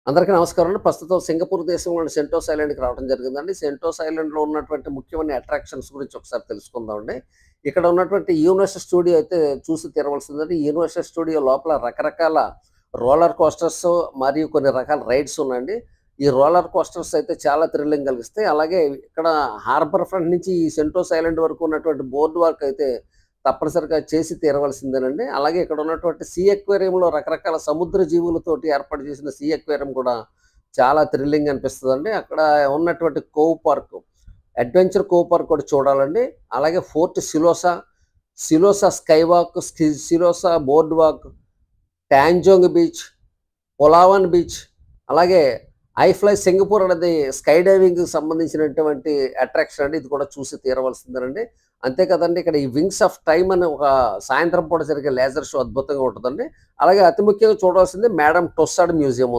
అందరికీ నమస్కారం అండి. ప్రస్తుతం సింగపూర్ దేశంలోని సెంటోస్ ఐలాండ్‌కి రావడం జరిగిందండి. సెంటోస్ ఐలాండ్‌లో ఉన్నటువంటి ముఖ్యమైన అట్రాక్షన్స్ గురించి ఒకసారి తెలుసుకుందామండి. ఇక్కడ ఉన్నటువంటి యూనివర్సల్ స్టూడియో అయితే చూసి తీరవలసిందండి. యూనివర్సల్ స్టూడియో లోపల రకరకాల రోలర్ కోస్టర్స్ మరియు కొన్ని రకాల రైడ్స్ ఉన్నాయండి. ఈ రోలర్ కోస్టర్స్ అయితే చాలా థ్రిల్లింగ్ కలిగిస్తాయి. అలాగే ఇక్కడ హార్బర్ ఫ్రంట్ నుంచి ఈ సెంటోస్ ఐలాండ్ వరకు ఉన్నటువంటి బోర్డ్ వాక్ అయితే తప్పనిసరిగా చేసి తీరవలసిందేనండి. అలాగే ఇక్కడ ఉన్నటువంటి సీ అక్వేరియంలో రకరకాల సముద్ర జీవులతోటి ఏర్పాటు చేసిన సీ అక్వేరియం కూడా చాలా థ్రిల్లింగ్ అనిపిస్తదండి. అక్కడ ఉన్నటువంటి cove park, adventure cove park కూడా చూడాలండి. అలాగే fort Siloso, Siloso sky walk, Siloso board walk, Tanjong beach, Palawan beach, అలాగే ఐఫ్లై సింగపూర్ అనేది స్కై డైవింగ్‌కి సంబంధించినటువంటి అట్రాక్షన్ అండి. ఇది కూడా చూసి తీరవలసిందేనండి. అంతే కదండీ! ఇక్కడ ఈ వింగ్స్ ఆఫ్ టైమ్ అని ఒక సాయంత్రం పూట జరిగే లేజర్ షో అద్భుతంగా ఉంటదండి. అలాగే అతి ముఖ్యంగా చూడవలసింది మేడమ్ టొస్సాడ్ మ్యూజియం ఉంది.